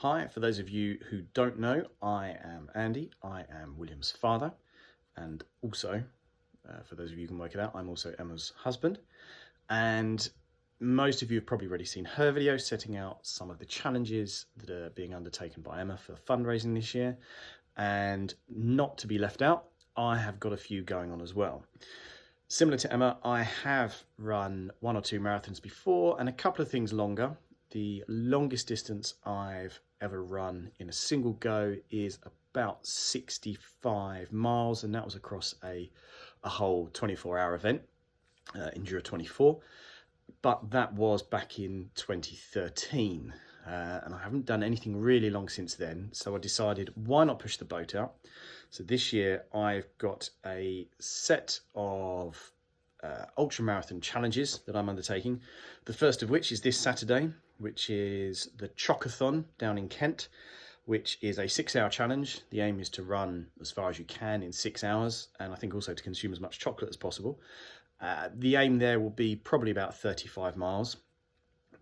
Hi, for those of you who don't know, I am Andy. I am William's father, and also, for those of you who can work it out, I'm also Emma's husband. And most of you have probably already seen her video setting out some of the challenges that are being undertaken by Emma for fundraising this year. And not to be left out, I have got a few going on as well. Similar to Emma, I have run 1 or 2 marathons before and a couple of things longer. The longest distance I've ever run in a single go is about 65 miles, and that was across a whole 24-hour event, Endura 24. But that was back in 2013, and I haven't done anything really long since then, so I decided why not push the boat out. So this year I've got a set of ultra marathon challenges that I'm undertaking. The first of which is this Saturday, which is the Chocathon down in Kent, which is a 6-hour challenge. The aim is to run as far as you can in 6 hours, and I think also to consume as much chocolate as possible. The aim there will be probably about 35 miles.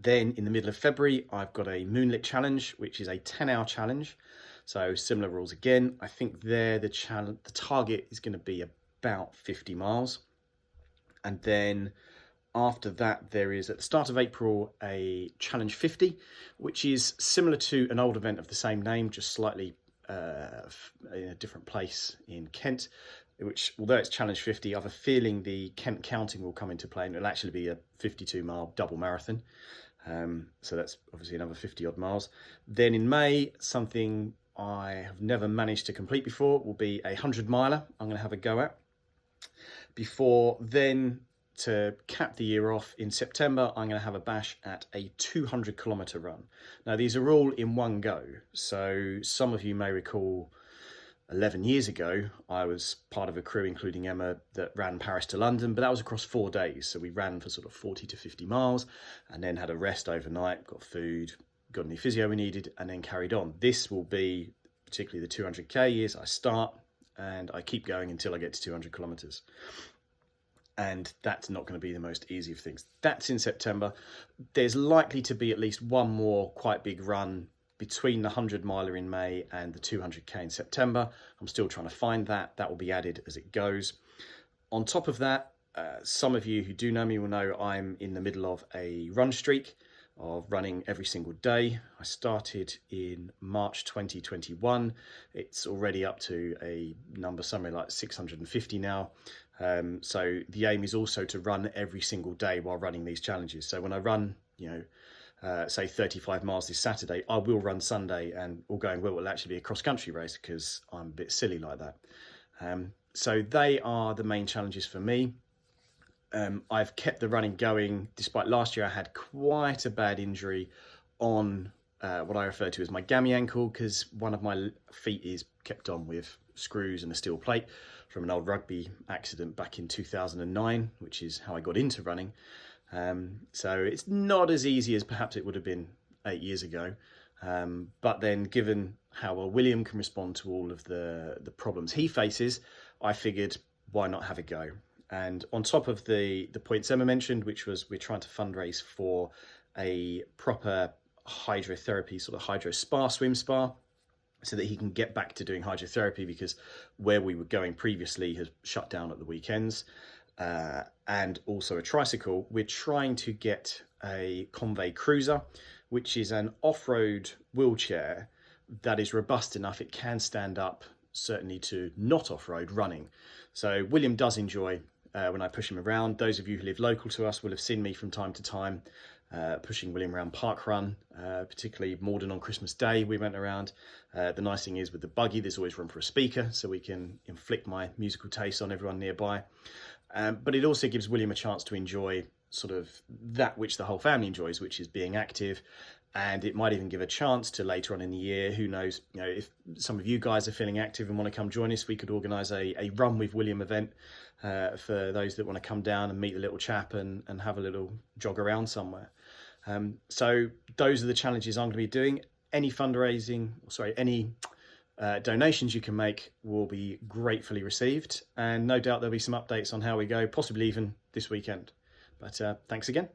Then in the middle of February, I've got a Moonlit Challenge, which is a 10-hour challenge. So similar rules again. I think there the target is going to be about 50 miles. And then after that, there is at the start of April a Challenge 50, which is similar to an old event of the same name, just slightly in a different place in Kent, which, although it's Challenge 50, I have a feeling the Kent counting will come into play and it'll actually be a 52-mile double marathon. So that's obviously another 50 odd miles. Then in May, something I have never managed to complete before will be a 100-miler I'm going to have a go at. Before then, to cap the year off in September, I'm going to have a bash at a 200-kilometre run. Now, these are all in one go. So some of you may recall 11 years ago, I was part of a crew, including Emma, that ran Paris to London, but that was across 4 days. So we ran for sort of 40 to 50 miles and then had a rest overnight, got food, got any physio we needed, and then carried on. This will be, particularly the 200k, is I start and I keep going until I get to 200 kilometres. And that's not going to be the most easy of things. That's in September. There's likely to be at least one more quite big run between the 100-miler in May and the 200k in September. I'm still trying to find that. That will be added as it goes. On top of that, some of you who do know me will know I'm in the middle of a run streak of running every single day. I started in March 2021. It's already up to a number somewhere like 650 now. So the aim is also to run every single day while running these challenges. So when I run, say 35 miles this Saturday, I will run Sunday, and all going well, it will actually be a cross-country race because I'm a bit silly like that. So they are the main challenges for me. I've kept the running going despite last year I had quite a bad injury on what I refer to as my gammy ankle, because one of my feet is kept on with screws and a steel plate from an old rugby accident back in 2009, which is how I got into running. So it's not as easy as perhaps it would have been 8 years ago. But then, given how well William can respond to all of the problems he faces, I figured why not have a go. And on top of the points Emma mentioned, which was we're trying to fundraise for a proper hydrotherapy, sort of hydro spa, swim spa, so that he can get back to doing hydrotherapy, because where we were going previously has shut down at the weekends. And also a tricycle. We're trying to get a Convey Cruiser, which is an off-road wheelchair that is robust enough it can stand up, certainly to not off-road running. So William does enjoy when I push him around. Those of you who live local to us will have seen me from time to time pushing William around Park Run, particularly Morden on Christmas Day. We went around. The nice thing is with the buggy, there's always room for a speaker, so we can inflict my musical taste on everyone nearby. But it also gives William a chance to enjoy sort of that which the whole family enjoys, which is being active. And it might even give a chance to later on in the year, who knows, if some of you guys are feeling active and want to come join us, we could organise a Run with William event for those that want to come down and meet the little chap and have a little jog around somewhere. So those are the challenges I'm going to be doing. Any donations you can make will be gratefully received, and no doubt there'll be some updates on how we go, possibly even this weekend. But thanks again.